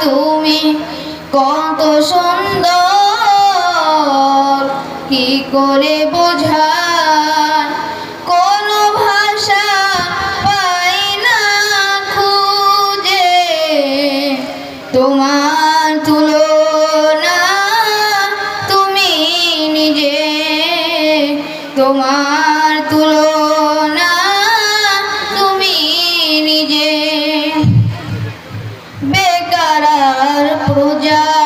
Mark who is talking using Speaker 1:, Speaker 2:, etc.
Speaker 1: তুমি কত সুন্দর, কি করে বোঝায় কোনো ভাষা পাই না খুঁজে। তোমার তুলনা তুমি নিজে, তোমার তুলনা তুমি নিজে। বেকার আর প্রজা